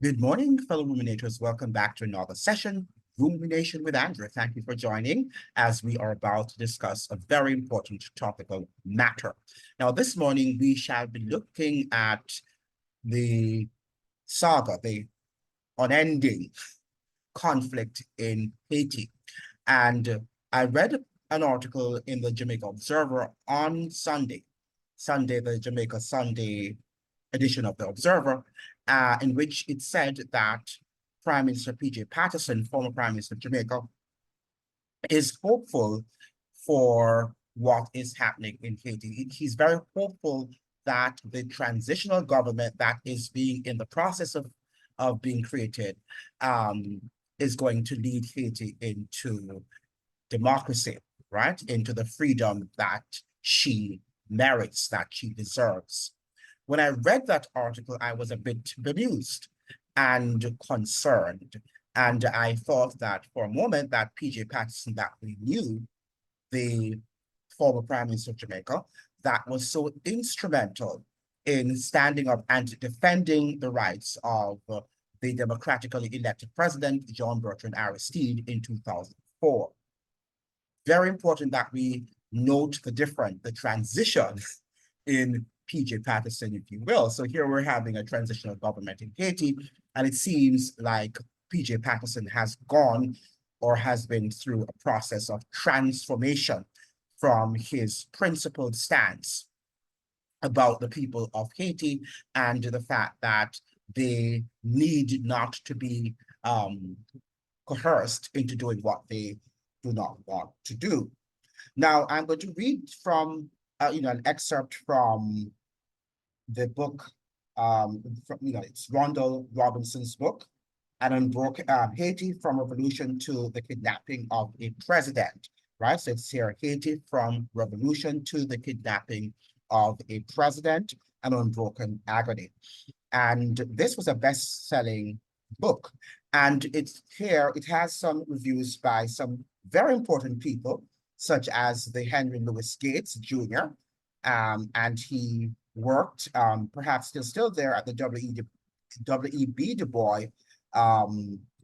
Good morning, fellow ruminators. Welcome back to another session, Rumination with Andrew. Thank you for joining as we are about to discuss a very important topical matter. Now, this morning we shall be looking at the saga, the unending conflict in Haiti. And I read an article in the Jamaica Observer on Sunday, the Jamaica Sunday edition of the Observer, in which it said that Prime Minister P.J. Patterson, former Prime Minister of Jamaica, is hopeful for what is happening in Haiti. He's very hopeful that the transitional government that is being in the process of being created um, is going to lead Haiti into democracy, right? Into the freedom that she merits, that she deserves. When I read that article, I was a bit bemused and concerned. And I thought that for a moment that PJ Patterson that we knew, the former Prime Minister of Jamaica, that was so instrumental in standing up and defending the rights of the democratically elected president, John Bertrand Aristide, in 2004. Very important that we note the transition in PJ Patterson, if you will. So here we're having a transitional government in Haiti, and it seems like PJ Patterson has gone or has been through a process of transformation from his principled stance about the people of Haiti and the fact that they need not to be coerced into doing what they do not want to do. Now, I'm going to read from an excerpt from the book, it's Rondell Robinson's book, and unbroken Haiti from Revolution to the Kidnapping of a President, right? So it's here, Haiti from Revolution to the Kidnapping of a President, an Unbroken Agony. And this was a best-selling book. And it's here, it has some reviews by some very important people, such as the Henry Louis Gates Jr., and he worked, perhaps still there at the W.E.B. Du Bois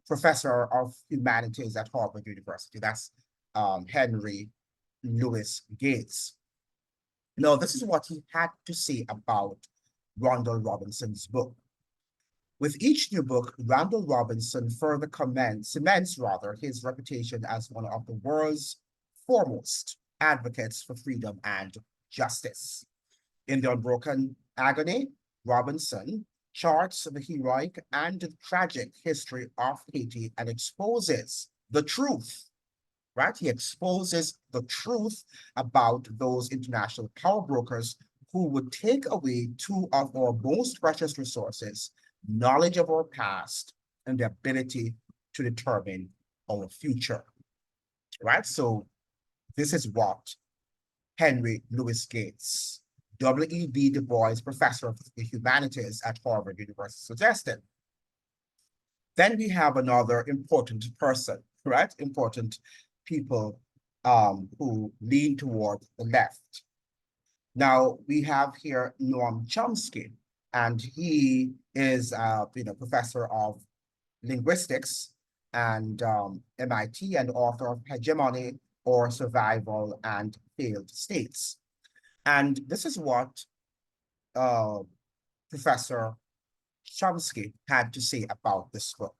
Professor of Humanities at Harvard University. That's Henry Louis Gates. Now, this is what he had to say about Rondell Robinson's book. With each new book, Rondell Robinson further cements his reputation as one of the world's foremost advocates for freedom and justice. In The Unbroken Agony, Robinson charts the heroic and tragic history of Haiti and exposes the truth, right? He exposes the truth about those international power brokers who would take away two of our most precious resources, knowledge of our past and the ability to determine our future, right? So this is what Henry Louis Gates, W.E.B. Du Bois Professor of the Humanities at Harvard University, suggested. Then we have another important person, right? Important people who lean toward the left. Now, we have here Noam Chomsky, and he is professor of linguistics and MIT and author of Hegemony or Survival and Failed States. And this is what Professor Chomsky had to say about this book.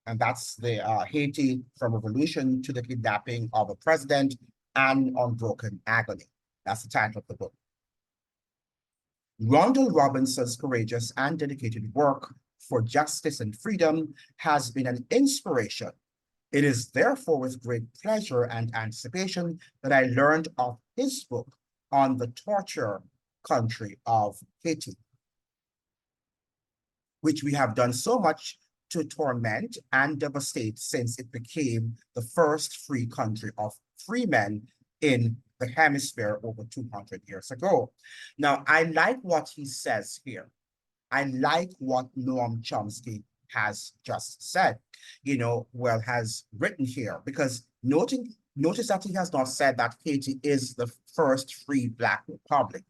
And that's the Haiti from Revolution to the Kidnapping of a President and Unbroken Agony. That's the title of the book. Rondell Robinson's courageous and dedicated work for justice and freedom has been an inspiration. It is therefore with great pleasure and anticipation that I learned of his book on the torture country of Haiti, which we have done so much to torment and devastate since it became the first free country of free men in the hemisphere over 200 years ago. Now, I like what he says here. I like what Noam Chomsky has just said, has written here, because notice that he has not said that Haiti is the first free Black republic,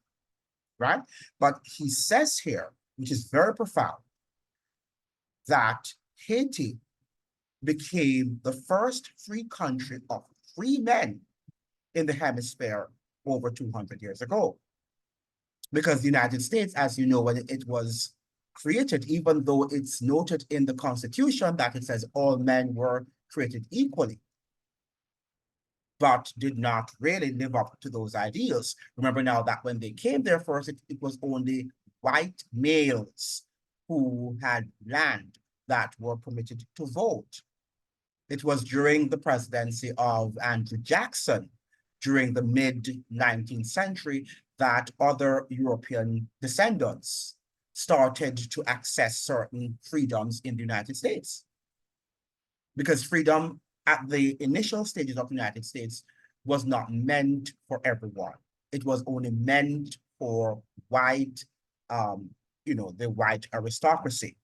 right? But he says here, which is very profound, that Haiti became the first free country of free men in the hemisphere over 200 years ago. Because the United States, as you know, when it was created, even though it's noted in the Constitution that it says all men were created equally, but did not really live up to those ideals. Remember now that when they came there first, it was only white males who had land that were permitted to vote. It was during the presidency of Andrew Jackson during the mid-19th century that other European descendants started to access certain freedoms in the United States. Because freedom at the initial stages of the United States was not meant for everyone. It was only meant for white, the white aristocracy.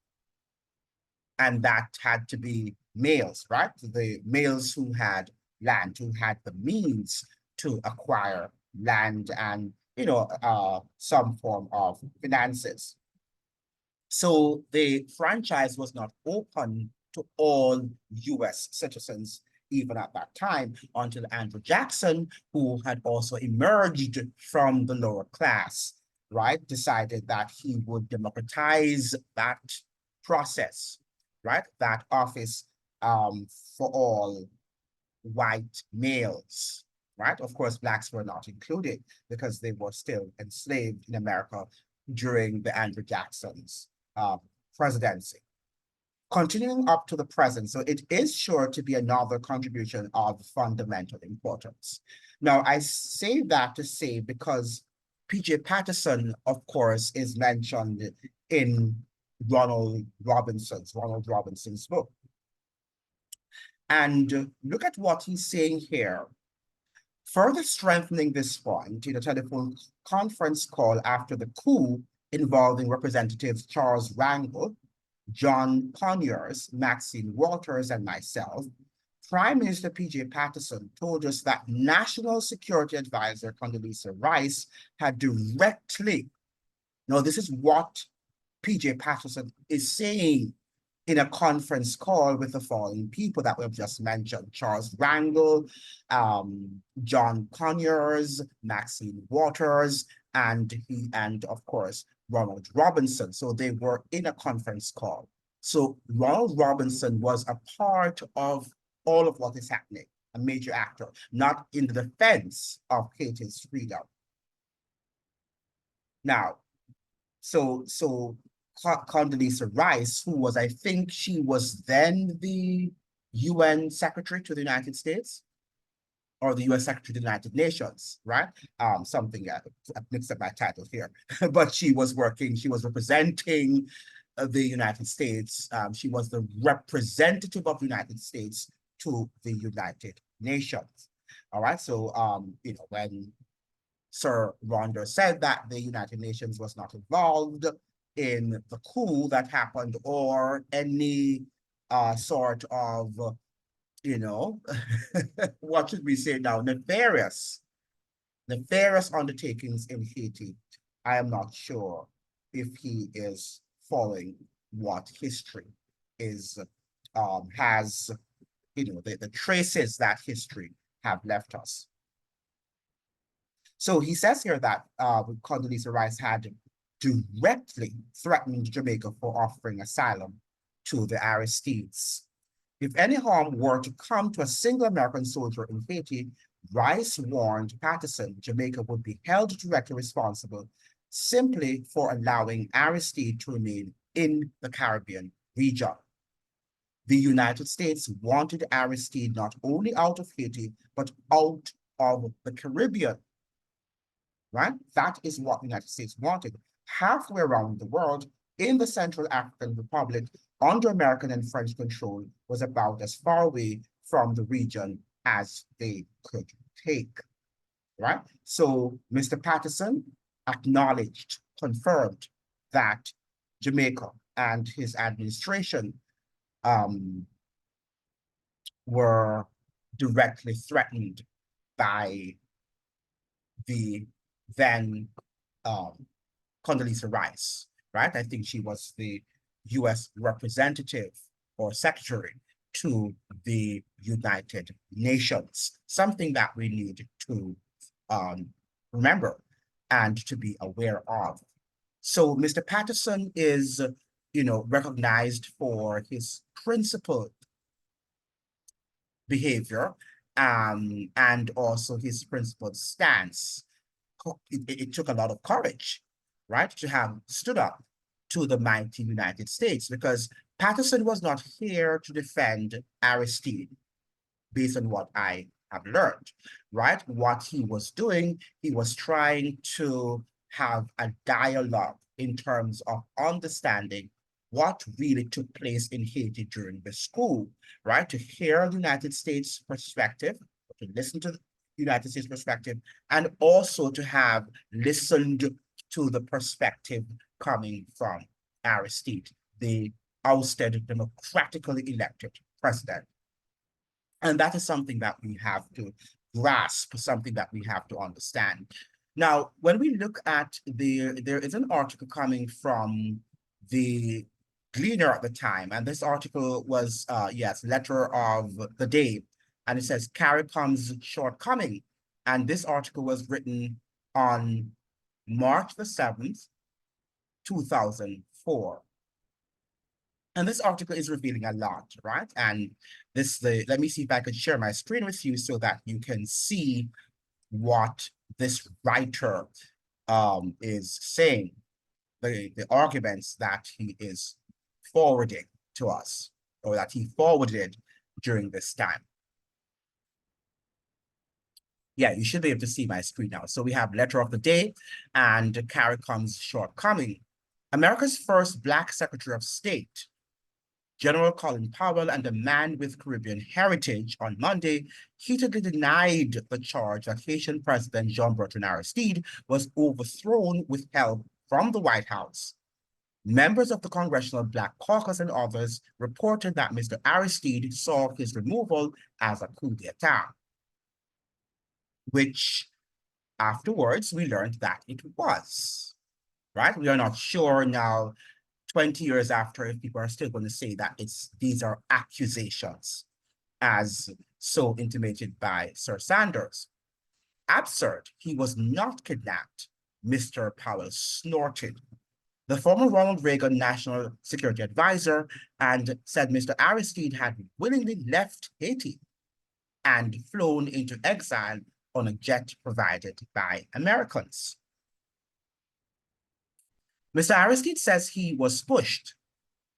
And that had to be males, right? The males who had land, who had the means to acquire land and, some form of finances. So the franchise was not open to all US citizens even at that time until Andrew Jackson, who had also emerged from the lower class, right, decided that he would democratize that process, right, that office for all white males, right? Of course, blacks were not included because they were still enslaved in America during the Andrew Jackson's presidency. Continuing up to the present, so it is sure to be another contribution of fundamental importance. Now, I say that to say because P.J. Patterson, of course, is mentioned in Ronald Robinson's book. And look at what he's saying here. Further strengthening this point, in a telephone conference call after the coup involving Representatives Charles Rangel, John Conyers, Maxine Waters, and myself, Prime Minister P.J. Patterson told us that National Security Advisor Condoleezza Rice had directly, now this is what P.J. Patterson is saying in a conference call with the following people that we've just mentioned: Charles Rangel, John Conyers, Maxine Waters, and of course, Ronald Robinson. So they were in a conference call. So Ronald Robinson was a part of all of what is happening, a major actor, not in the defense of Haiti's freedom. Now, so Condoleezza Rice, who was, I think she was then the UN Secretary to the United States, or the US Secretary to the United Nations, right? Something, I mixed up my title here, but she was representing the United States. She was the representative of the United States to the United Nations. All right, so, when Sir Rhonda said that the United Nations was not involved in the coup that happened or any sort of, what should we say now, nefarious undertakings in Haiti, I am not sure if he is following what history is, has, the traces that history have left us. So he says here that Condoleezza Rice had directly threatened Jamaica for offering asylum to the Aristides. If any harm were to come to a single American soldier in Haiti, Rice warned Patterson Jamaica would be held directly responsible simply for allowing Aristide to remain in the Caribbean region. The United States wanted Aristide not only out of Haiti, but out of the Caribbean. Right? That is what the United States wanted. Halfway around the world, in the Central African Republic, under American and French control, was about as far away from the region as they could take. Right? So Mr. Patterson acknowledged, confirmed that Jamaica and his administration were directly threatened by the then Condoleezza Rice, right? I think she was the US representative or secretary to the United Nations, something that we need to remember and to be aware of. So Mr. Patterson is, recognized for his principled behavior and also his principled stance. It took a lot of courage, right, to have stood up to the mighty United States, because Patterson was not here to defend Aristide, based on what I have learned, right? What he was doing, he was trying to have a dialogue in terms of understanding what really took place in Haiti during the school, right? To hear the United States perspective, to listen to the United States perspective, and also to have listened to the perspective coming from Aristide, the ousted, democratically elected president. And that is something that we have to grasp, something that we have to understand. Now, when we look at there is an article coming from the Gleaner at the time, and this article was, yes, letter of the day, and it says CARICOM's shortcoming. And this article was written on March the 7th, 2004. And this article is revealing a lot, right? And let me see if I can share my screen with you so that you can see what this writer is saying, the arguments that he is forwarding to us, or that he forwarded during this time. Yeah, you should be able to see my screen now. So we have letter of the day and CARICOM's shortcoming. America's first Black Secretary of State, General Colin Powell, and a man with Caribbean heritage, on Monday heatedly denied the charge that Haitian President Jean-Bertrand Aristide was overthrown with help from the White House. Members of the Congressional Black Caucus and others reported that Mr. Aristide saw his removal as a coup d'etat, which afterwards we learned that it was, right? We are not sure now, 20 years after, if people are still going to say that these are accusations, as so intimated by Sir Sanders. Absurd. He was not kidnapped, Mr. Powell snorted. The former Ronald Reagan National Security Advisor and said Mr. Aristide had willingly left Haiti and flown into exile on a jet provided by Americans. Mr. Aristide says he was pushed.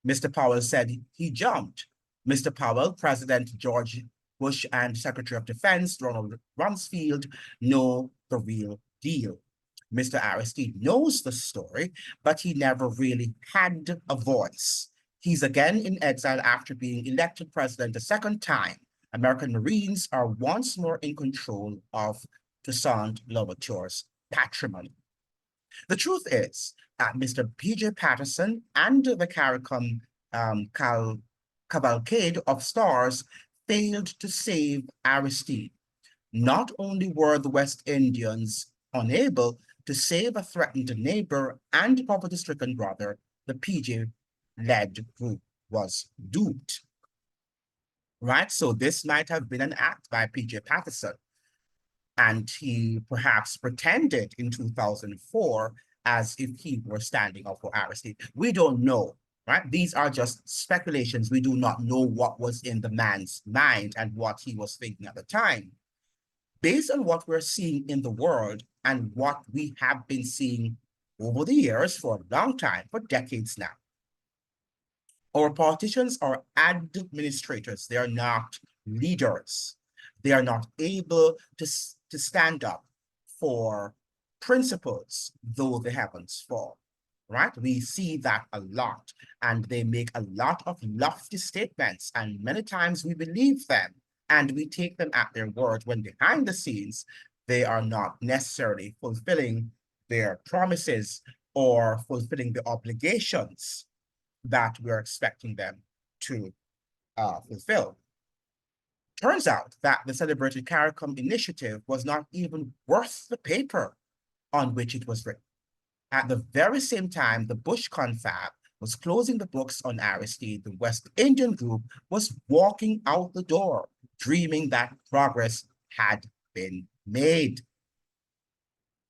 Mr. Powell said he jumped. Mr. Powell, President George Bush, and Secretary of Defense Ronald Rumsfeld know the real deal. Mr. Aristide knows the story, but he never really had a voice. He's again in exile after being elected president a second time. American Marines are once more in control of Toussaint Louverture's patrimony. The truth is that Mr. P.J. Patterson and the CARICOM cavalcade of stars failed to save Aristide. Not only were the West Indians unable to save a threatened neighbor and poverty-stricken brother, the PJ-led group was doomed. Right? So this might have been an act by P.J. Patterson, and he perhaps pretended in 2004 as if he were standing up for Aristide. We don't know, right? These are just speculations. We do not know what was in the man's mind and what he was thinking at the time. Based on what we're seeing in the world and what we have been seeing over the years for a long time, for decades now, our politicians are administrators. They are not leaders. They are not able to stand up for principles, though the heavens fall, right? We see that a lot, and they make a lot of lofty statements, and many times we believe them, and we take them at their word, when behind the scenes, they are not necessarily fulfilling their promises or fulfilling the obligations that we're expecting them to fulfill. Turns out that the celebrated CARICOM initiative was not even worth the paper on which it was written. At the very same time, the Bush confab was closing the books on Aristide, the West Indian group was walking out the door, dreaming that progress had been made.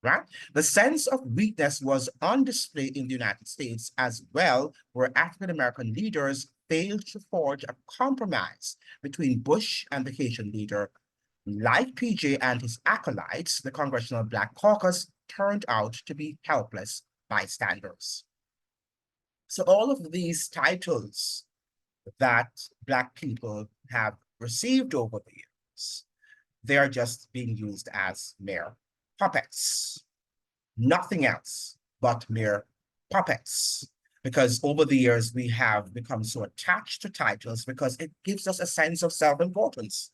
Right? The sense of weakness was on display in the United States as well, where African American leaders failed to forge a compromise between Bush and the Haitian leader. Like PJ and his acolytes, the Congressional Black Caucus turned out to be helpless bystanders. So all of these titles that Black people have received over the years, they are just being used as mere puppets. Nothing else but mere puppets. Because over the years, we have become so attached to titles because it gives us a sense of self-importance.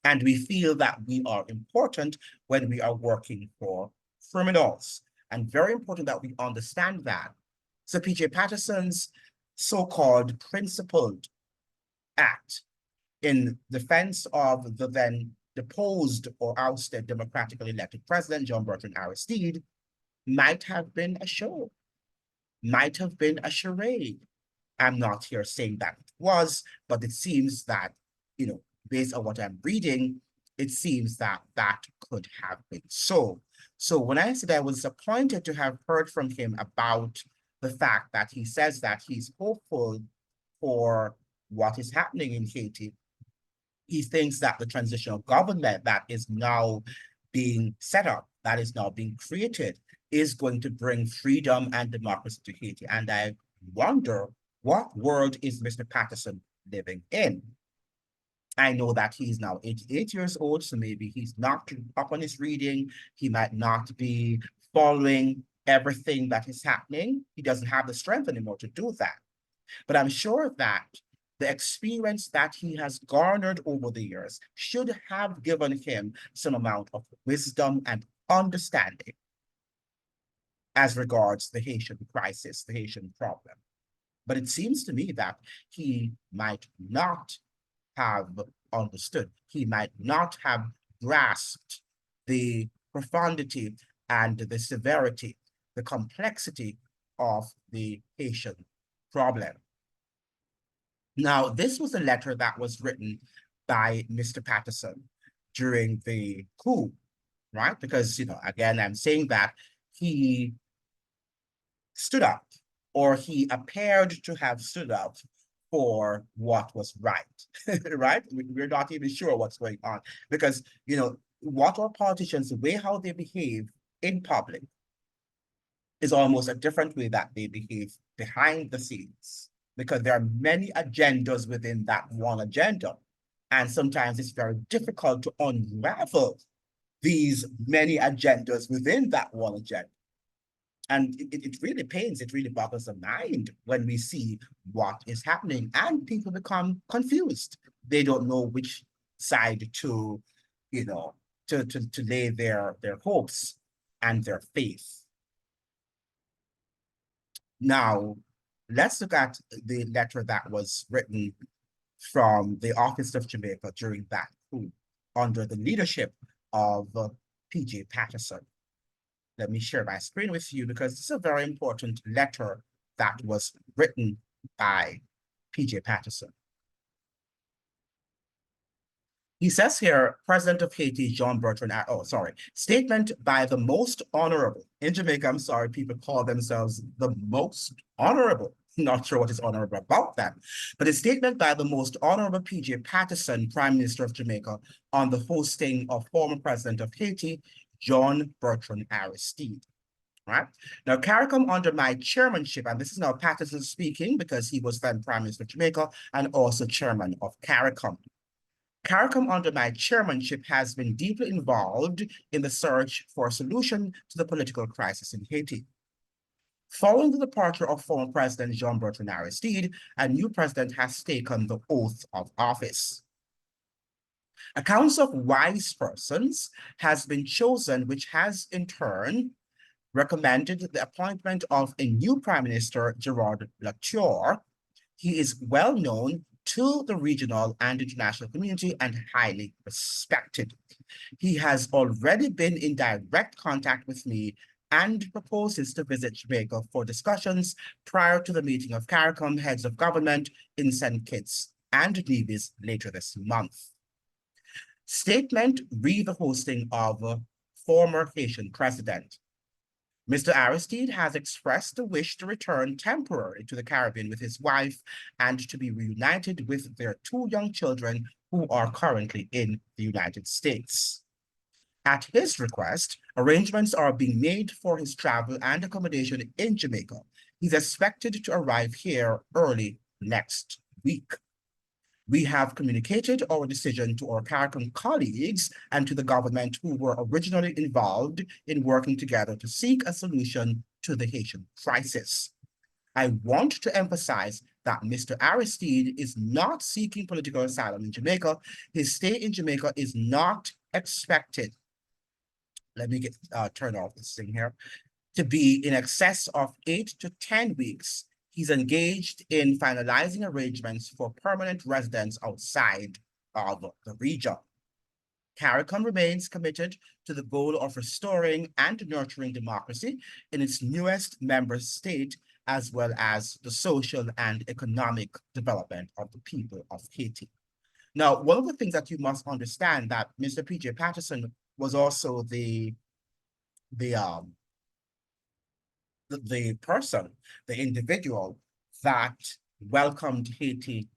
And we feel that we are important when we are working for criminals. And very important that we understand that. So P.J. Patterson's so-called principled act in defense of the then deposed or ousted democratically elected president, John Bertrand Aristide, might have been a show, might have been a charade. I'm not here saying that it was, but it seems that, based on what I'm reading, it seems that that could have been so. So when I said I was disappointed to have heard from him about the fact that he says that he's hopeful for what is happening in Haiti, he thinks that the transitional government that is now being set up, that is now being created, is going to bring freedom and democracy to Haiti. And I wonder, what world is Mr. Patterson living in? I know that he's now 88 years old, so maybe he's not up on his reading. He might not be following everything that is happening. He doesn't have the strength anymore to do that. But I'm sure that the experience that he has garnered over the years should have given him some amount of wisdom and understanding as regards the Haitian crisis, the Haitian problem. But it seems to me that he might not have understood. He might not have grasped the profundity and the severity, the complexity of the Haitian problem. Now, this was a letter that was written by Mr. Patterson during the coup, right? Because, again, I'm saying that he stood up, or he appeared to have stood up for what was right, right? We're not even sure what's going on because, what our politicians, the way how they behave in public is almost a different way that they behave behind the scenes, because there are many agendas within that one agenda. And sometimes it's very difficult to unravel these many agendas within that one agenda. And it really pains, it really boggles the mind when we see what is happening and people become confused. They don't know which side to, to lay their hopes and their faith. Now, let's look at the letter that was written from the Office of Jamaica during that coup under the leadership of P.J. Patterson. Let me share my screen with you because this is a very important letter that was written by P.J. Patterson. He says here, President of Haiti, John Bertrand, statement by the most honorable. In Jamaica, I'm sorry, people call themselves the most honorable. Not sure what is honorable about that, but a statement by the most honorable P.J. Patterson, Prime Minister of Jamaica, on the hosting of former President of Haiti, John Bertrand Aristide. Right? Now, CARICOM under my chairmanship, and this is now Patterson speaking because he was then Prime Minister of Jamaica and also chairman of CARICOM. CARICOM under my chairmanship has been deeply involved in the search for a solution to the political crisis in Haiti. Following the departure of former President Jean Bertrand Aristide, a new president has taken the oath of office. A council of wise persons has been chosen, which has in turn recommended the appointment of a new Prime Minister, Gerard Latour. He is well known to the regional and international community and highly respected. He has already been in direct contact with me and proposes to visit Jamaica for discussions prior to the meeting of CARICOM heads of government in St. Kitts and Nevis later this month. Statement re the hosting of former Haitian president. Mr. Aristide has expressed the wish to return temporarily to the Caribbean with his wife and to be reunited with their two young children who are currently in the United States. At his request, arrangements are being made for his travel and accommodation in Jamaica. He's expected to arrive here early next week. We have communicated our decision to our CARICOM colleagues and to the government who were originally involved in working together to seek a solution to the Haitian crisis. I want to emphasize that Mr. Aristide is not seeking political asylum in Jamaica. His stay in Jamaica is not expected. Let me turn off this thing here. To be in excess of 8 to 10 weeks. He's engaged in finalizing arrangements for permanent residence outside of the region. CARICOM remains committed to the goal of restoring and nurturing democracy in its newest member state, as well as the social and economic development of the people of Haiti. Now, one of the things that you must understand that Mr. P.J. Patterson was also the person, the individual that welcomed Haiti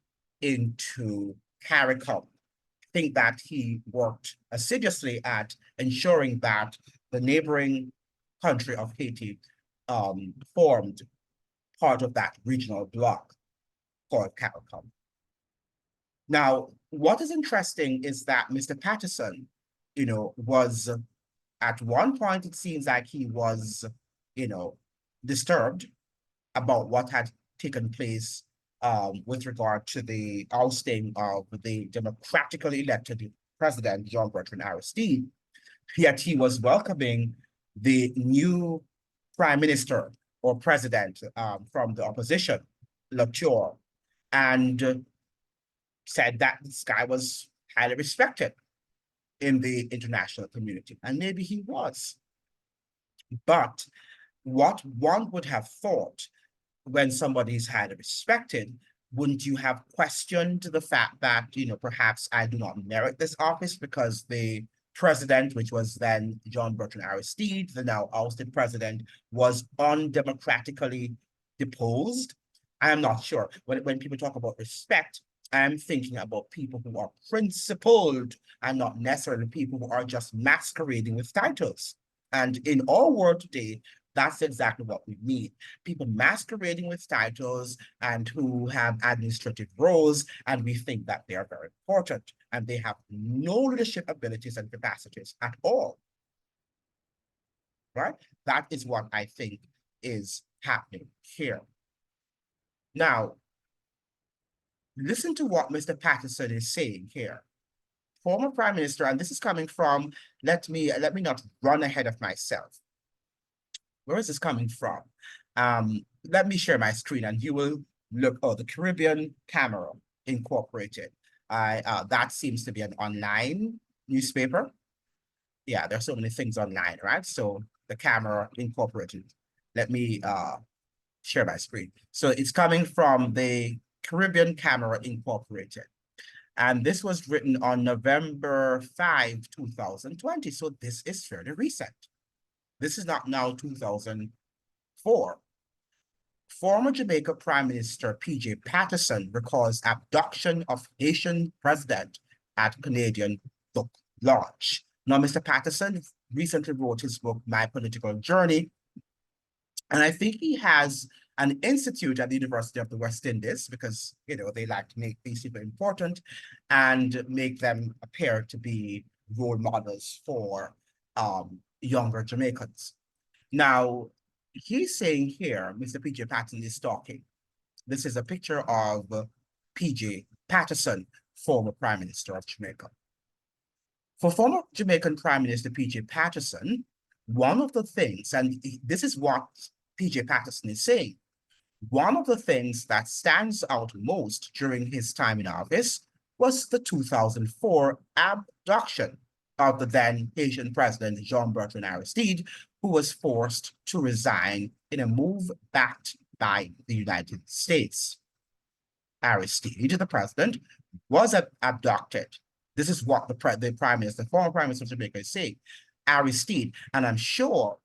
into CARICOM. I think that he worked assiduously at ensuring that the neighboring country of Haiti formed part of that regional bloc called CARICOM. Now, what is interesting is that Mr. Patterson, was at one point, it seems like he was, disturbed about what had taken place with regard to the ousting of the democratically elected president, John Bertrand Aristide. Yet he was welcoming the new prime minister or president from the opposition, Latour, and said that this guy was highly respected in the international community. And maybe he was. But what one would have thought when somebody is highly respected, wouldn't you have questioned the fact that, perhaps I do not merit this office because the president, which was then John Bertrand Aristide, the now ousted president, was undemocratically deposed? I am not sure. When people talk about respect, I'm thinking about people who are principled and not necessarily people who are just masquerading with titles. And in our world today, that's exactly what we need. People masquerading with titles and who have administrative roles, and we think that they are very important, and they have no leadership abilities and capacities at all. Right? That is what I think is happening here. Now, listen to what Mr. Patterson is saying here. Former Prime Minister, and this is coming from, let me not run ahead of myself. Where is this coming from? Let me share my screen and you will look, the Caribbean Camera Incorporated. That seems to be an online newspaper. Yeah, there's so many things online, right? So the Camera Incorporated. Let me share my screen. So it's coming from the Caribbean Camera Incorporated. And this was written on November 5, 2020. So this is fairly recent. This is not now 2004. Former Jamaica Prime Minister P.J. Patterson recalls abduction of Haitian president at Canadian book launch. Now, Mr. Patterson recently wrote his book, My Political Journey, and I think he has an institute at the University of the West Indies because, they like to make these people important and make them appear to be role models for younger Jamaicans. Now, he's saying here, Mr. P.J. Patterson is talking. This is a picture of P.J. Patterson, former Prime Minister of Jamaica. For former Jamaican Prime Minister P.J. Patterson, one of the things, and this is what P.J. Patterson is saying, one of the things that stands out most during his time in office was the 2004 abduction of the then Haitian president, Jean Bertrand Aristide, who was forced to resign in a move backed by the United States. Aristide, the president, was abducted. This is what the prime minister, the former prime minister of Jamaica, is saying. Aristide, and I'm sure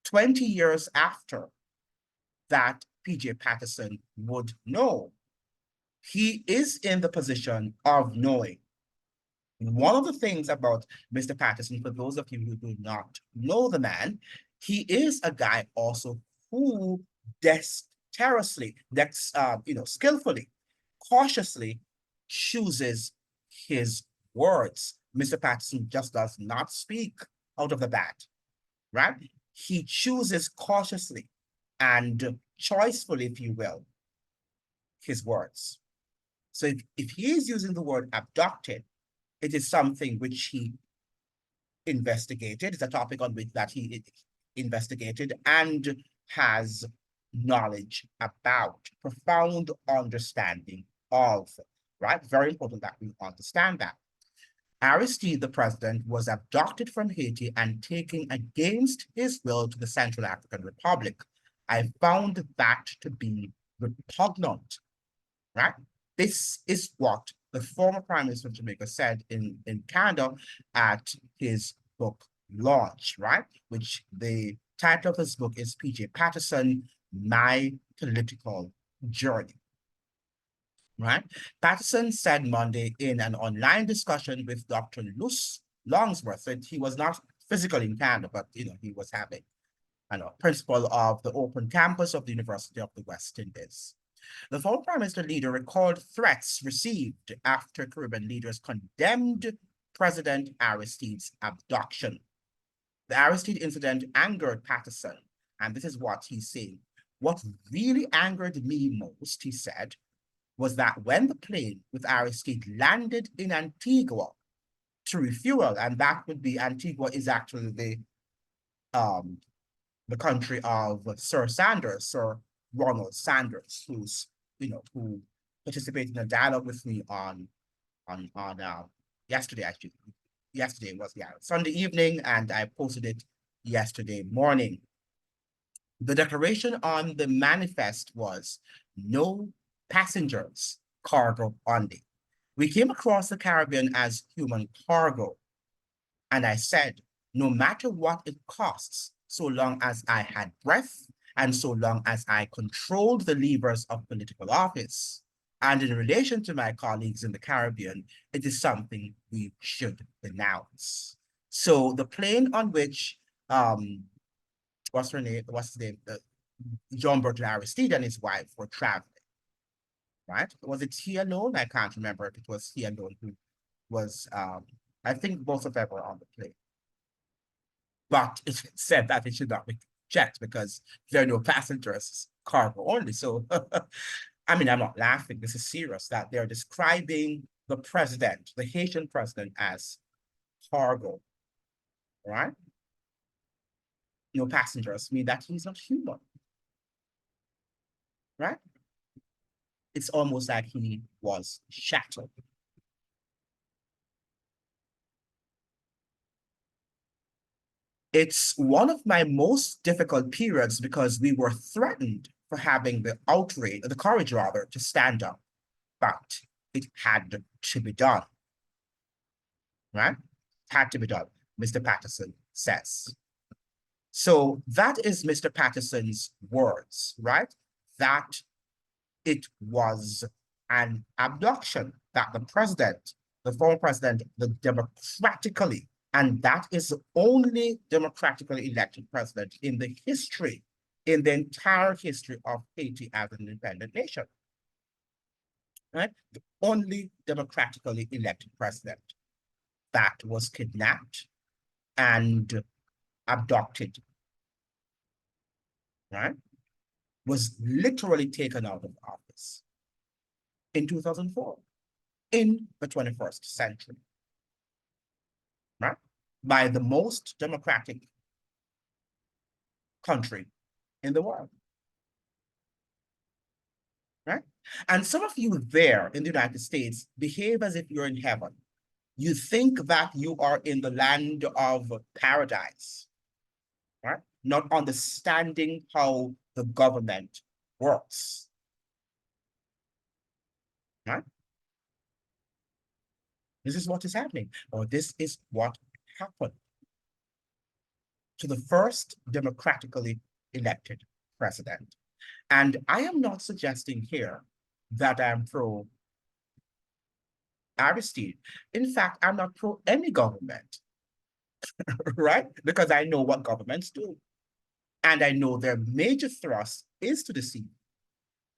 20 years after that, PJ Patterson would know. He is in the position of knowing. One of the things about Mr. Patterson, for those of you who do not know the man, he is a guy also who skillfully, cautiously chooses his words. Mr. Patterson just does not speak out of the bat, right? He chooses cautiously and choicefully, if you will, his words. So if he is using the word abducted, it is something which he investigated. It's a topic on which that he investigated and has knowledge about, profound understanding of, right? Very important that we understand that. Aristide, the president, was abducted from Haiti and taken against his will to the Central African Republic. I found that to be repugnant, right? This is what the former Prime Minister of Jamaica said in Canada at his book launch, right? Which the title of his book is PJ Patterson, My Political Journey, right? Patterson said Monday in an online discussion with Dr. Luce Longsworth that he was not physically in Canada, but he was having, principal of the open campus of the University of the West Indies. The former Prime Minister leader recalled threats received after Caribbean leaders condemned President Aristide's abduction. The Aristide incident angered Patterson, and this is what he's saying. What really angered me most, he said, was that when the plane with Aristide landed in Antigua to refuel, and that would be, Antigua is actually the country of Sir Ronald Sanders, who participated in a dialogue with me on yesterday, actually. Yesterday was Sunday evening, and I posted it yesterday morning. The declaration on the manifest was no passengers, cargo only. We came across the Caribbean as human cargo, and I said, no matter what it costs, so long as I had breath and so long as I controlled the levers of political office. And in relation to my colleagues in the Caribbean, it is something we should denounce. So the plane on which, what's his name? John Burton Aristide and his wife were traveling, right? Was it he alone? I can't remember if it was he alone who was, I think both of them were on the plane. But it said that it should not be checked because there are no passengers, cargo only. So, I mean, I'm not laughing. This is serious that they're describing the president, the Haitian president, as cargo, right? No passengers mean that he's not human, right? It's almost like he was shattered. It's one of my most difficult periods because we were threatened for having the courage rather, to stand up, but it had to be done, right? Had to be done, Mr. Patterson says. So that is Mr. Patterson's words, right? That it was an abduction, that the president, the former president, the democratically, and that is the only democratically elected president in the entire history of Haiti as an independent nation, right? The only democratically elected president that was kidnapped and abducted, right? Was literally taken out of office in 2004, in the 21st century, right? By the most democratic country in the world, right? And some of you there in the United States behave as if you're in heaven. You think that you are in the land of paradise, not understanding how the government works. Right? This is what is happening, or this is what happened to the first democratically elected president. And I am not suggesting here that I'm pro Aristide. In fact, I'm not pro any government, right? Because I know what governments do. And I know their major thrust is to deceive.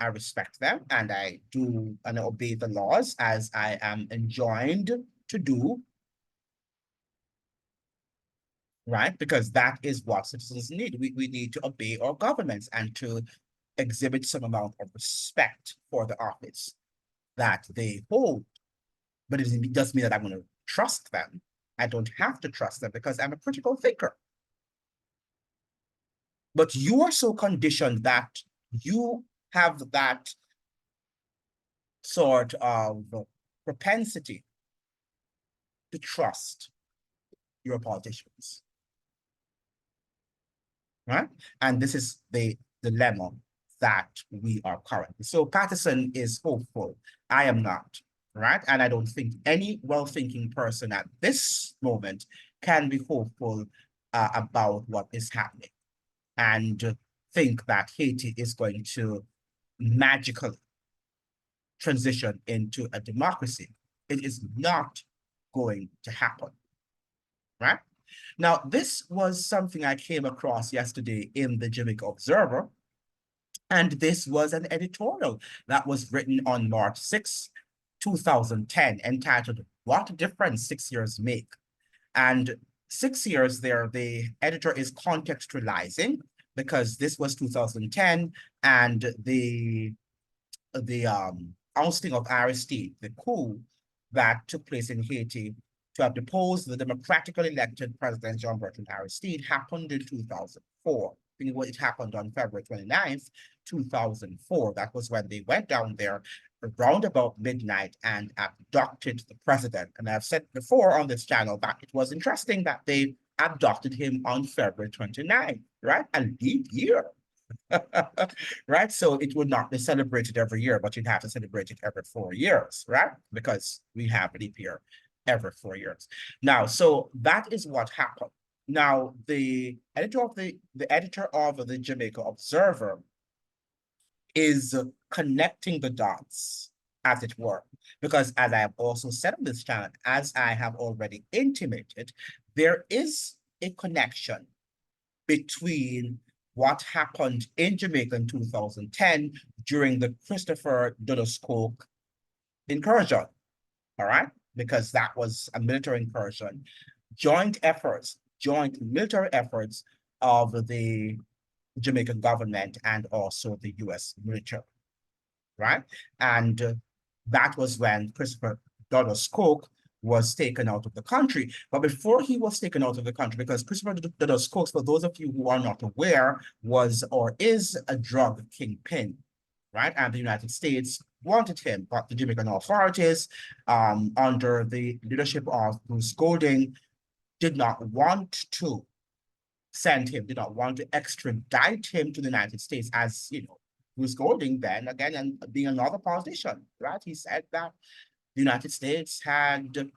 I respect them and I do and obey the laws as I am enjoined to do, right? Because that is what citizens need. We need to obey our governments and to exhibit some amount of respect for the office that they hold. But it doesn't mean that I'm going to trust them. I don't have to trust them because I'm a critical thinker. But you are so conditioned that you have that sort of propensity to trust your politicians, right? And this is the dilemma that we are currently. So Patterson is hopeful. I am not, right? And I don't think any well-thinking person at this moment can be hopeful about what is happening and think that Haiti is going to magically transition into a democracy. It is not going to happen, right? Now, this was something I came across yesterday in the Jamaica Observer, and this was an editorial that was written on March 6, 2010, entitled, What Difference 6 Years Make? And 6 years there, the editor is contextualizing because this was 2010 and the ousting of Aristide, the coup that took place in Haiti to have deposed the democratically elected President John Bertrand Aristide happened in 2004. I think it happened on February 29th, 2004. That was when they went down there around about midnight and abducted the president. And I've said before on this channel that it was interesting that they abducted him on February 29th, right? A leap year. Right? So it would not be celebrated every year, but you'd have to celebrate it every 4 years, right? Because we have leap year every 4 years. Now, so that is what happened. Now, the editor of the Jamaica Observer is connecting the dots, as it were, because as I have also said on this channel, as I have already intimated, there is a connection between what happened in Jamaica in 2010 during the Christopher Dudoscoke incursion, all right? Because that was a military incursion, joint military efforts of the Jamaican government and also the US military, right? And that was when Christopher Dudoscoke was taken out of the country. But before he was taken out of the country, because Christopher Dudoscoke, for those of you who are not aware, was or is a drug kingpin, right? And the United States wanted him, but the Jamaican authorities, under the leadership of Bruce Golding, did not want to send him, did not want to extradite him to the United States, as, you know, Bruce Golding then, again, and being another politician, right? He said that the United States had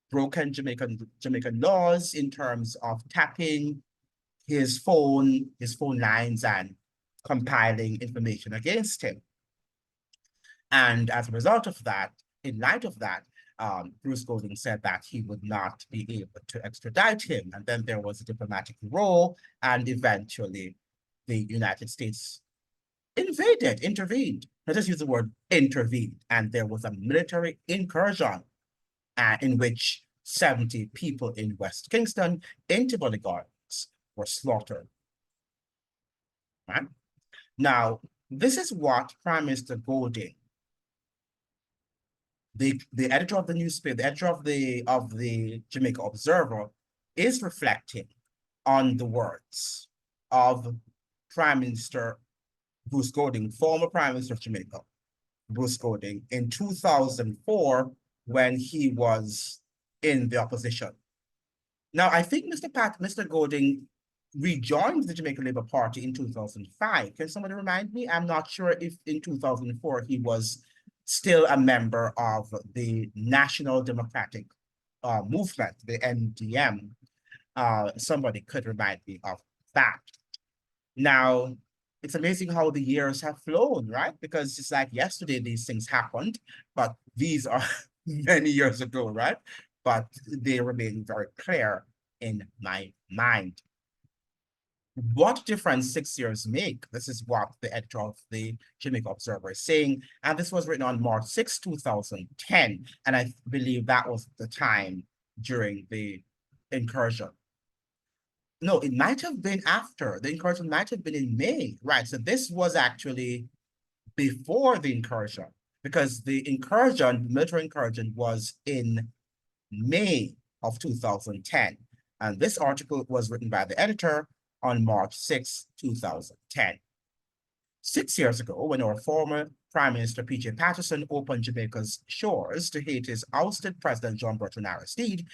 broken Jamaican laws in terms of tapping his phone lines and compiling information against him. And as a result of that, in light of that, Bruce Golding said that he would not be able to extradite him. And then there was a diplomatic row, and eventually the United States intervened. Let's just use the word intervened. And there was a military incursion in which 70 people in West Kingston, in Tivoli Gardens, were slaughtered. Right? Now, this is what Prime Minister Golding, the editor of the newspaper, the editor of the Jamaica Observer, is reflecting on the words of Prime Minister Bruce Golding, former Prime Minister of Jamaica, Bruce Golding, in 2004 when he was in the opposition. Now, I think Mr. Golding rejoined the Jamaican Labour Party in 2005. Can somebody remind me? I'm not sure if in 2004 he was still a member of the National Democratic Movement, the NDM. Somebody could remind me of that. Now, it's amazing how the years have flown, right? Because it's like yesterday these things happened, but these are many years ago, right? But they remain very clear in my mind. What difference 6 years make? This is what the editor of the Jamaica Observer is saying. And this was written on March 6, 2010. And I believe that was the time during the incursion. No, it might have been after. The incursion might have been in May, right? So this was actually before the incursion, because the incursion, military incursion, was in May of 2010. And this article was written by the editor on March 6, 2010. 6 years ago, when our former Prime Minister P.J. Patterson opened Jamaica's shores to Haiti's ousted President John Bertrand Aristide,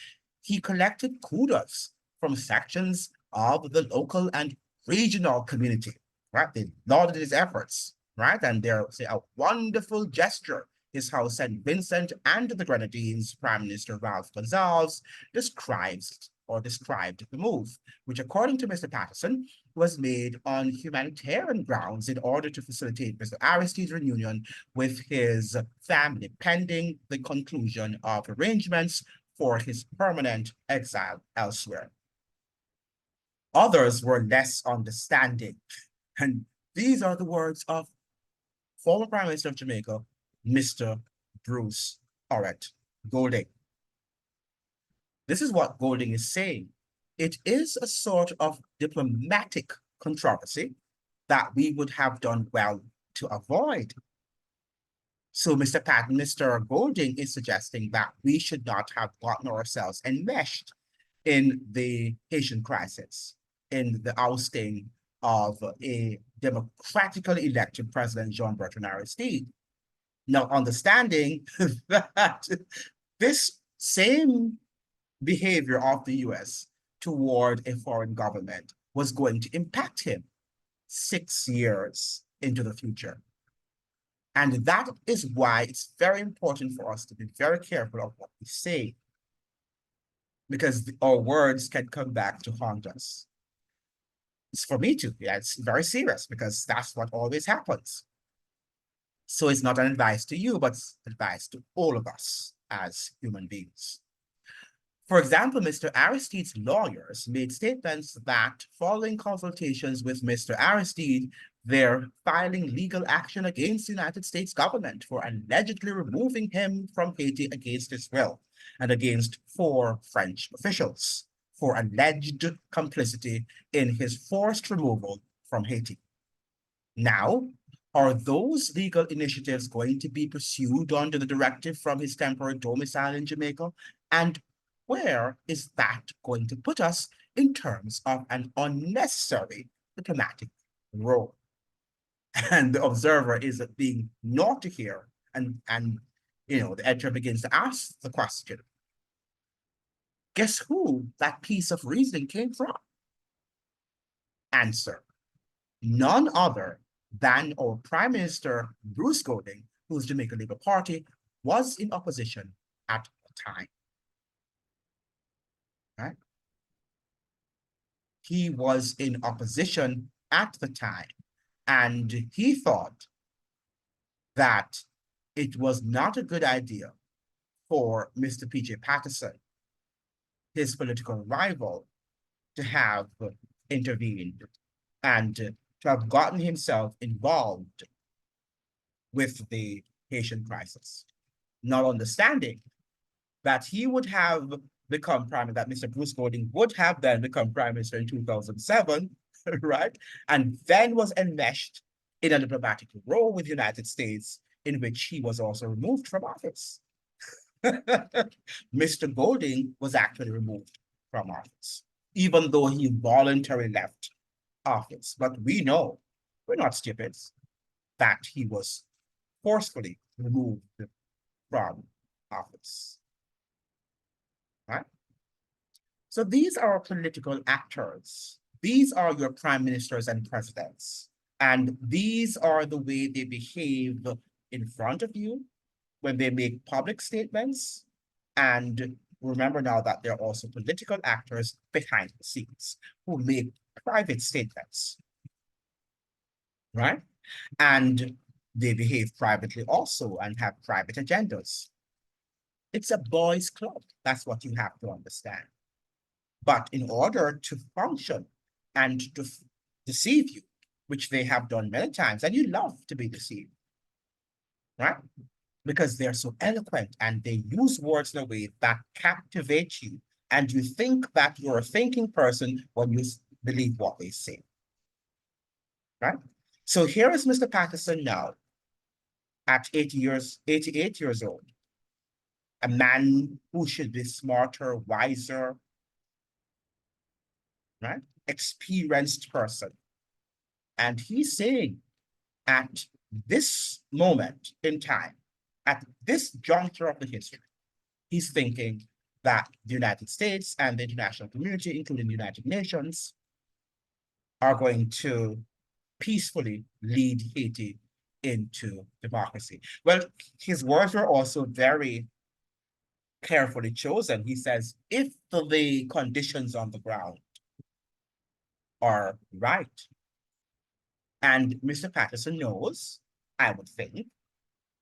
he collected kudos from sections of the local and regional community, right? They lauded his efforts, right? And they're say a wonderful gesture. His house St. Vincent and the Grenadines Prime Minister Ralph Gonsalves described the move, which according to Mr. Patterson was made on humanitarian grounds in order to facilitate Mr. Aristide's reunion with his family pending the conclusion of arrangements for his permanent exile elsewhere. Others were less understanding. And these are the words of former Prime Minister of Jamaica, Mr. Bruce Orett Golding. This is what Golding is saying. It is a sort of diplomatic controversy that we would have done well to avoid. So Mr. Golding is suggesting that we should not have gotten ourselves enmeshed in the Haitian crisis, in the ousting of a democratically elected President Jean Bertrand Aristide. Now, understanding that this same behavior of the US toward a foreign government was going to impact him 6 years into the future. And that is why it's very important for us to be very careful of what we say, because our words can come back to haunt us. It's for me too. Yeah, it's very serious because that's what always happens. So it's not an advice to you, but it's advice to all of us as human beings. For example, Mr. Aristide's lawyers made statements that following consultations with Mr. Aristide, they're filing legal action against the United States government for allegedly removing him from Haiti against his will and against 4 French officials for alleged complicity in his forced removal from Haiti. Now, are those legal initiatives going to be pursued under the directive from his temporary domicile in Jamaica? And where is that going to put us in terms of an unnecessary diplomatic role? And the observer is being naughty here. And the editor begins to ask the question. Guess who that piece of reasoning came from? Answer. None other than our Prime Minister Bruce Golding, whose Jamaica Labour Party was in opposition at the time. Right? He was in opposition at the time, and he thought that it was not a good idea for Mr. P.J. Patterson, his political rival, to have intervened and to have gotten himself involved with the Haitian crisis, not understanding that he would have become prime, that Mr. Bruce Golding would have then become prime minister in 2007, right? And then was enmeshed in a diplomatic role with the United States, in which he was also removed from office. Mr. Golding was actually removed from office, even though he voluntarily left office. But we know, we're not stupid, that he was forcefully removed from office. Right? So these are political actors These are your prime ministers and presidents. And these are the way they behave in front of you when they make public statements. And remember now that they're also political actors behind the scenes who make private statements, right? And they behave privately also and have private agendas. It's a boys' club. That's what you have to understand. But in order to function and to deceive you, which they have done many times, and you love to be deceived, right? Because they're so eloquent and they use words in a way that captivate you. And you think that you're a thinking person when you believe what they say, right? So here is Mr. Patterson now at 88 years old, a man who should be smarter, wiser, right? Experienced person. And he's saying at this moment in time, at this juncture of the history, he's thinking that the United States and the international community, including the United Nations, are going to peacefully lead Haiti into democracy. Well, his words were also very carefully chosen. He says, if the conditions on the ground are right, and Mr. Patterson knows, I would think,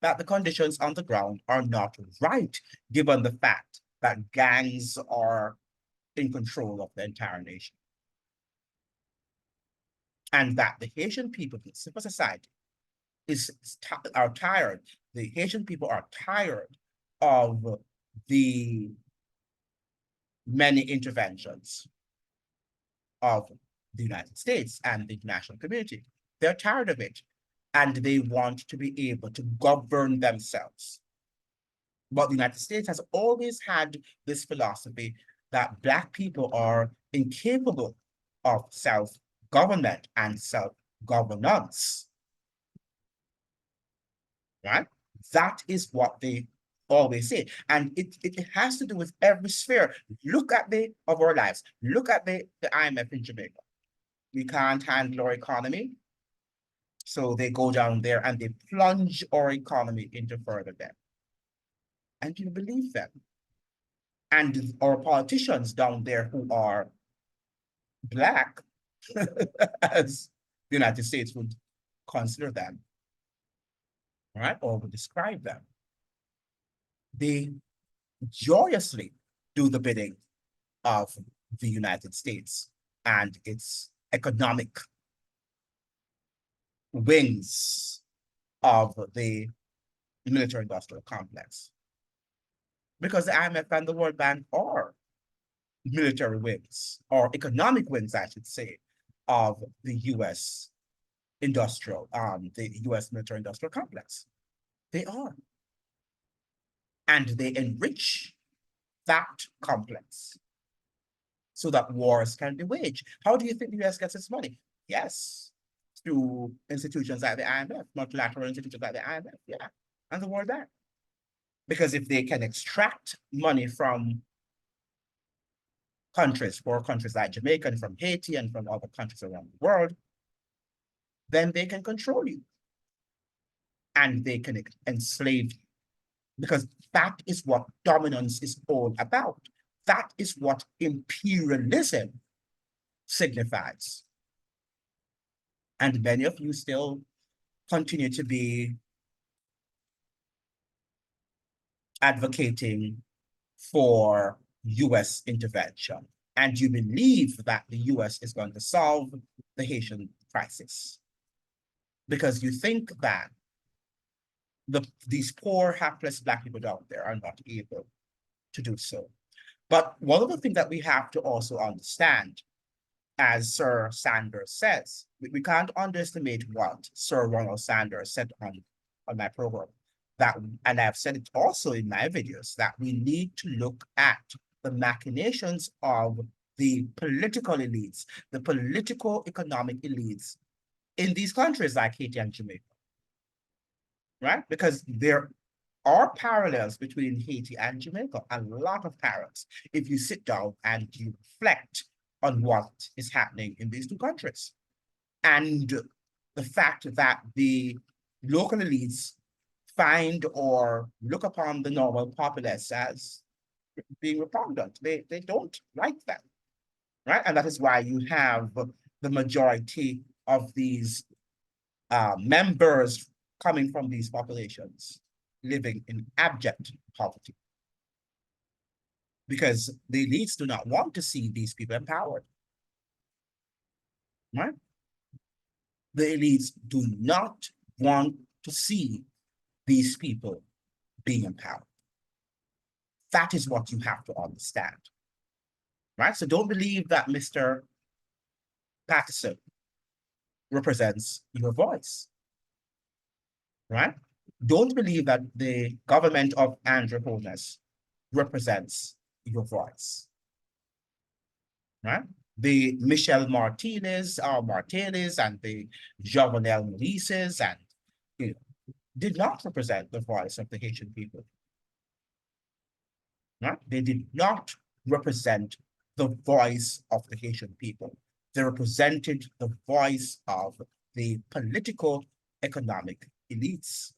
that the conditions on the ground are not right, given the fact that gangs are in control of the entire nation. And that the Haitian people, the civil society, are tired. The Haitian people are tired of the many interventions of the United States and the international community. They're tired of it, and they want to be able to govern themselves. But the United States has always had this philosophy that Black people are incapable of self-government and self-governance, right? That is what they always say. And it has to do with every sphere. Look at of our lives. Look at the IMF in Jamaica. We can't handle our economy. So they go down there and they plunge our economy into further debt. And you believe them. And our politicians down there who are Black, as the United States would consider them, right, or would describe them, they joyously do the bidding of the United States and its economic wings of the military-industrial complex. Because the IMF and the World Bank are military wings, or economic wings, I should say, of the US the US military-industrial complex. They are. And they enrich that complex so that wars can be waged. How do you think the US gets its money? Yes, through institutions like the IMF, multilateral institutions like the IMF, yeah, and the World Bank. Because if they can extract money from countries, poor countries like Jamaica and from Haiti and from other countries around the world, then they can control you. And they can enslave you. Because that is what dominance is all about. That is what imperialism signifies. And many of you still continue to be advocating for US intervention. And you believe that the US is going to solve the Haitian crisis. Because you think that these poor, hapless Black people out there are not able to do so. But one of the things that we have to also understand, as Sir Sanders says, we can't underestimate what Sir Ronald Sanders said on my program, that, and I've said it also in my videos, that we need to look at the machinations of the political elites, the political economic elites in these countries like Haiti and Jamaica, right? Because there are parallels between Haiti and Jamaica, a lot of parallels. If you sit down and you reflect on what is happening in these two countries. And the fact that the local elites find or look upon the normal populace as being repugnant. They don't like that, right? And that is why you have the majority of these members coming from these populations living in abject poverty, because the elites do not want to see these people empowered, right? The elites do not want to see these people being empowered. That is what you have to understand, right? So don't believe that Mr. Patterson represents your voice, right? Don't believe that the government of Andrew Holness represents your voice, right? The Michelle Martinez and the Jovenel Melisses and, you know, did not represent the voice of the Haitian people, right? They did not represent the voice of the Haitian people. They represented the voice of the political economic elites,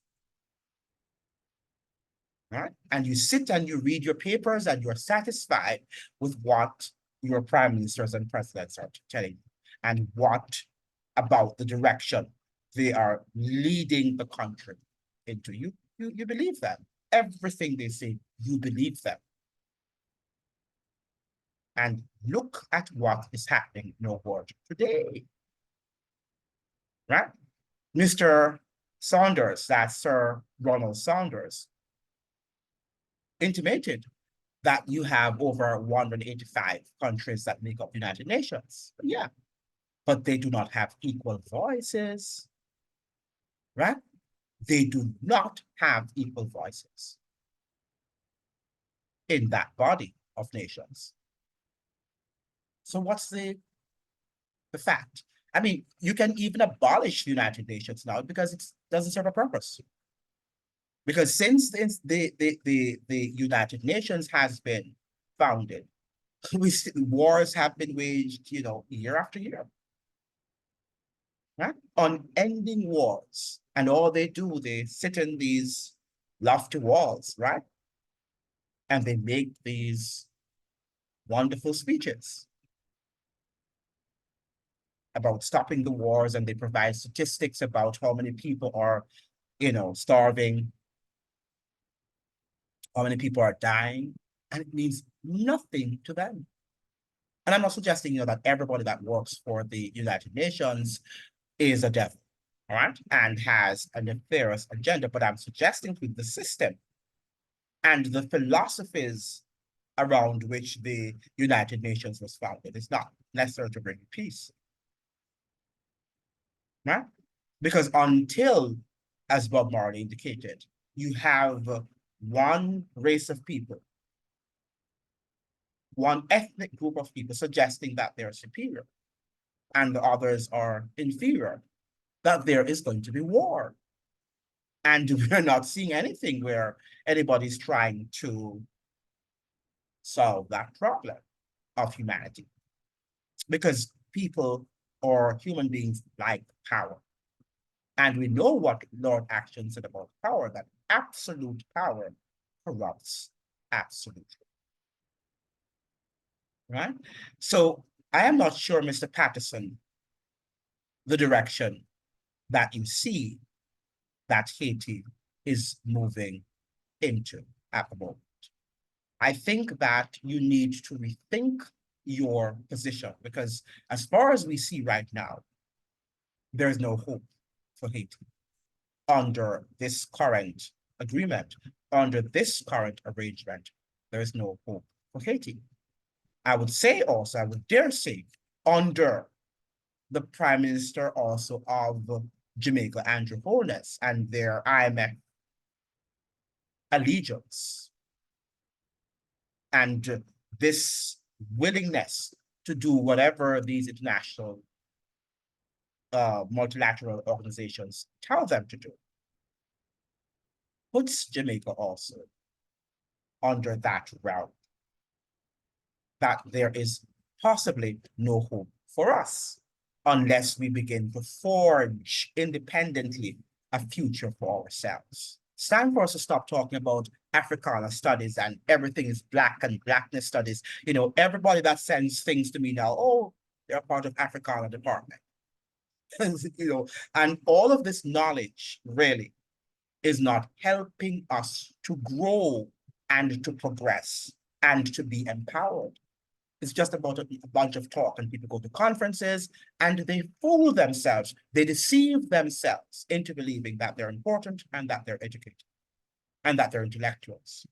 right? And you sit and you read your papers and you're satisfied with what your prime ministers and presidents are telling you and what about the direction they are leading the country into. You believe them. Everything they say, you believe them. And look at what is happening in our world today, right? Mr. Saunders, that's Sir Ronald Saunders, intimated that you have over 185 countries that make up the United Nations. Yeah, but they do not have equal voices, right? They do not have equal voices in that body of nations. So what's the fact? I mean, you can even abolish the United Nations now because it doesn't serve a purpose. Because since the United Nations has been founded, wars have been waged, you know, year after year, right? Unending wars. And all they do, they sit in these lofty walls, right? And they make these wonderful speeches about stopping the wars, and they provide statistics about how many people are, you know, starving, how many people are dying, and it means nothing to them. And I'm not suggesting, you know, that everybody that works for the United Nations is a devil, all right, and has a nefarious agenda, but I'm suggesting with the system and the philosophies around which the United Nations was founded, it's not necessary to bring peace, right? Because until, as Bob Marley indicated, you have one race of people, one ethnic group of people suggesting that they're superior and the others are inferior, that there is going to be war. And we're not seeing anything where anybody's trying to solve that problem of humanity. Because people or human beings like power. And we know what Lord Acton said about power, that absolute power corrupts absolutely. Right? So I am not sure, Mr. Patterson, the direction that you see that Haiti is moving into at the moment. I think that you need to rethink your position, because as far as we see right now, there's no hope for Haiti under this current agreement, under this current arrangement. There is no hope for Haiti. I would say also, I would dare say, under the Prime Minister also of Jamaica, Andrew Holness, and their IMF allegiance, and this willingness to do whatever these international multilateral organizations tell them to do, puts Jamaica also under that realm, that there is possibly no hope for us unless we begin to forge independently a future for ourselves. It's time for us to stop talking about Africana studies and everything is black and blackness studies. You know, everybody that sends things to me now, oh, they're part of Africana department. You know, and all of this knowledge really is not helping us to grow and to progress and to be empowered. It's just about a bunch of talk, and people go to conferences and they fool themselves. They deceive themselves into believing that they're important and that they're educated and that they're intellectuals.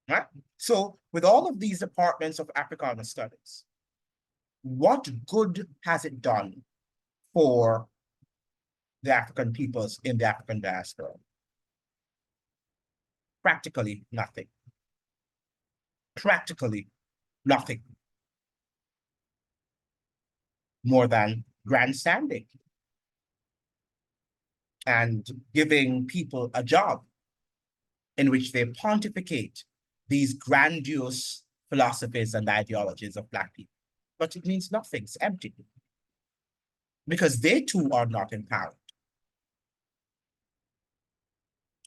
Right? So, with all of these departments of Africana studies, what good has it done for the African peoples in the African diaspora? Practically nothing. Practically nothing more than grandstanding and giving people a job in which they pontificate these grandiose philosophies and ideologies of Black people. But it means nothing, it's empty, because they too are not empowered.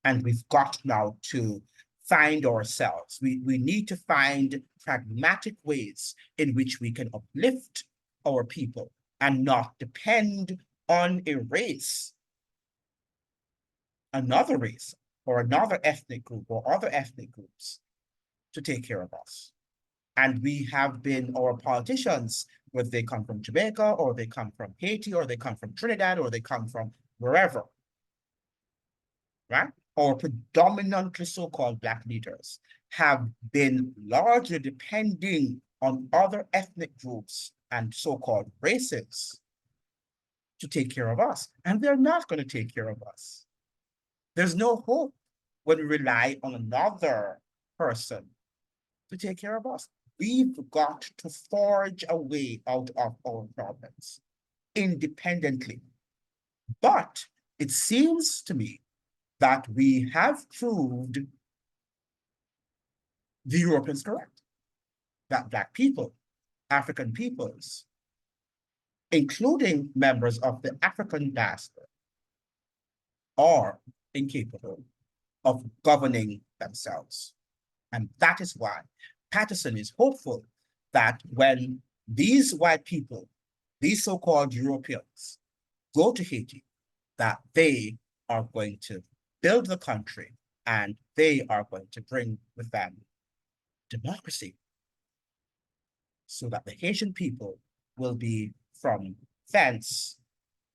And we've got now to find ourselves. We need to find pragmatic ways in which we can uplift our people and not depend on a race, another race, or another ethnic group or other ethnic groups to take care of us. And we have been, our politicians, whether they come from Jamaica or they come from Haiti or they come from Trinidad or they come from wherever, right? Or predominantly so-called Black leaders have been largely depending on other ethnic groups and so-called races to take care of us. And they're not going to take care of us. There's no hope when we rely on another person to take care of us. We've got to forge a way out of our problems independently. But it seems to me that we have proved the Europeans correct, that Black people, African peoples, including members of the African diaspora, are incapable of governing themselves. And that is why Patterson is hopeful that when these white people, these so-called Europeans, go to Haiti, that they are going to build the country and they are going to bring with them democracy so that the Haitian people will be from thence,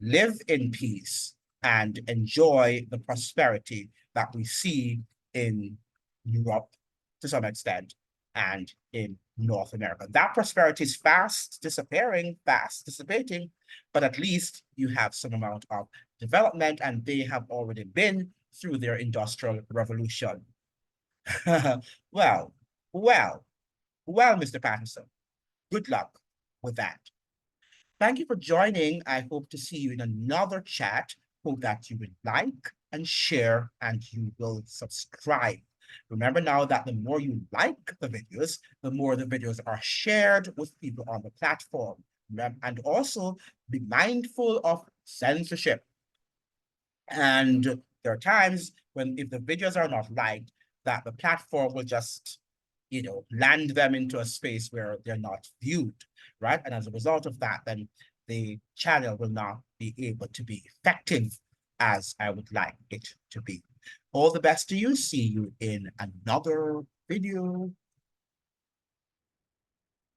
live in peace, and enjoy the prosperity that we see in Europe to some extent and in North America. That prosperity is fast disappearing, fast dissipating, but at least you have some amount of development and they have already been through their industrial revolution. well, well, Mr. Patterson, good luck with that. Thank you for joining. I hope to see you in another chat. Hope that you would like and share and you will subscribe. Remember now that the more you like the videos, the more the videos are shared with people on the platform. And also be mindful of censorship. And there are times when if the videos are not liked, that the platform will just, you know, land them into a space where they're not viewed, right? And as a result of that, then the channel will not be able to be effective as I would like it to be. All the best to you. See you in another video.